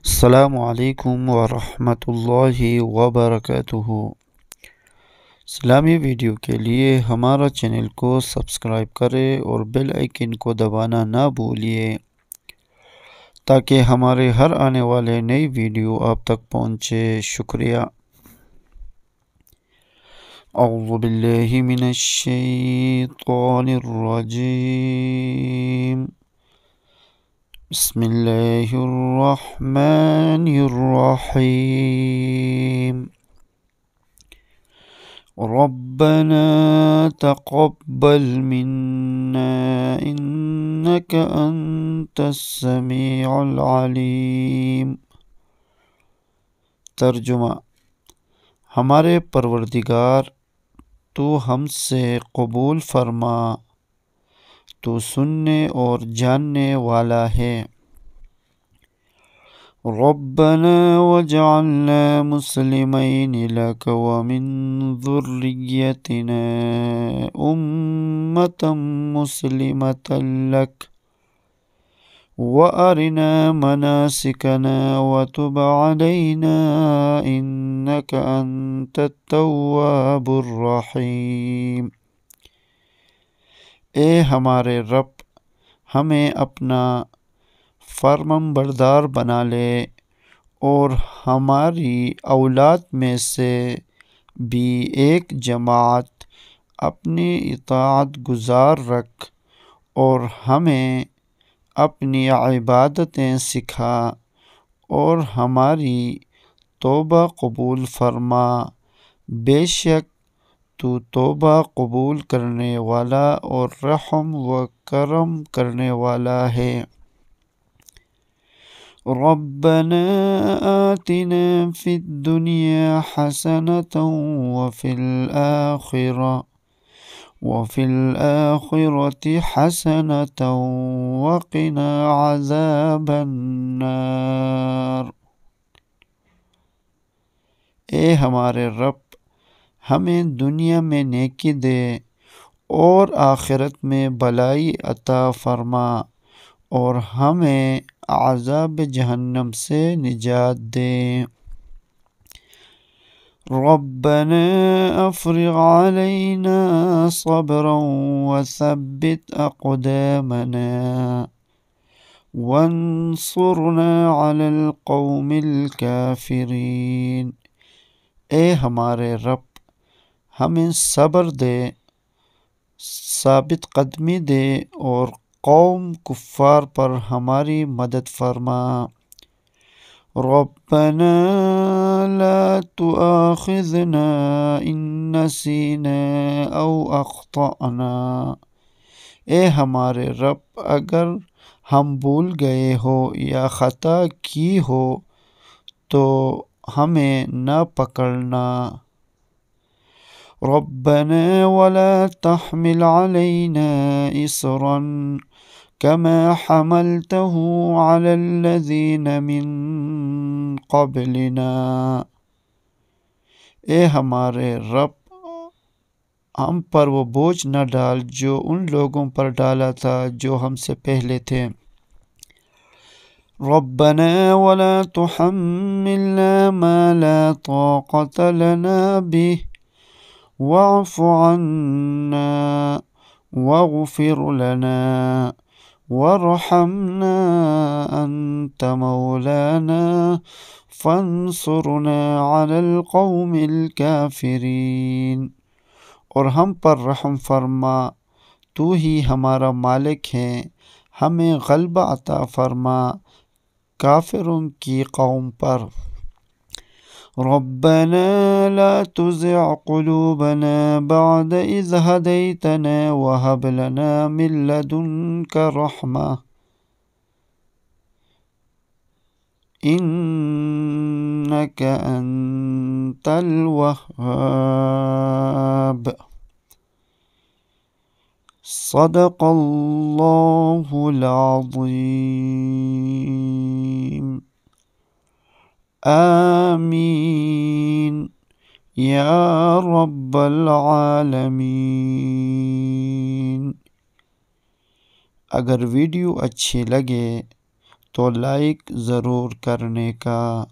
السلام علیکم ورحمۃ اللہ وبرکاتہ۔ اسلامی ویڈیو کے لیے ہمارا چینل کو سبسکرائب کریں اور بیل آئیکن کو دبانا نہ بھولیے تاکہ ہمارے ہر آنے والے نئی ویڈیو آپ تک پہنچے۔ شکریہ۔ اعوذ باللہ من الشیطان الرجیم۔ بسم اللہ الرحمن الرحیم۔ ربنا تقبل منا انك انت السمیع العلیم۔ ترجمہ: ہمارے پروردگار، تو ہم سے قبول فرما، تو سننے اور جاننے والا ہے۔ ربنا وجعلنا مسلمین لک ومن ذریتنا امة مسلمة لک وارنا مناسکنا وتب علینا انک انت التواب الرحیم۔ اے ہمارے رب، ہمیں اپنا فرمانبردار بنا لے اور ہماری اولاد میں سے بھی ایک جماعت اپنی اطاعت گزار رکھ اور ہمیں اپنی عبادتیں سکھا اور ہماری توبہ قبول فرما، بے شک تو توبہ قبول کرنے والا اور رحم و کرم کرنے والا ہے۔ ربنا آتنا فی الدنیا حسنة وفی الآخرة حسنة وقنا عذاب النار۔ اے ہمارے رب، ہمیں دنیا میں نیکی دے اور آخرت میں بھلائی عطا فرما اور ہمیں عذاب جہنم سے نجات دے۔ ربنا افرغ علینا صبرا وثبت اقدامنا وانصرنا علی القوم الکافرین۔ اے ہمارے رب، ہمیں صبر دے، ثابت قدمی دے اور قوم کفار پر ہماری مدد فرما۔ ربنا لا تؤاخذنا ان نسینا او اخطأنا۔ اے ہمارے رب، اگر ہم بھول گئے ہو یا خطا کی ہو تو ہمیں نہ پکڑنا۔ ربنا ولا تحمل علينا إصرا كما حملته على الذين من قبلنا۔ اے ہمارے رب، ہم پر وہ بوجھ نہ ڈال جو ان لوگوں پر ڈالا تھا جو ہم سے پہلے تھے۔ ربنا ولا تحملنا ما لا طاقة لنا به واعف عنا واغفر لنا وارحمنا أنت مولانا فانصرنا على القوم الكافرین۔ اور ہم پر رحم فرما، تو ہی ہمارا مالک ہے، ہمیں غلبہ عطا فرما کافروں کی قوم پر۔ ربنا لا تزغ قلوبنا بعد إذ هديتنا وهب لنا من لدنك رحمة إنك أنت الوهاب۔ صدق اللہ العظیم۔ آمین یا رب العالمین۔ اگر ویڈیو اچھی لگے تو لائک ضرور کرنے کا۔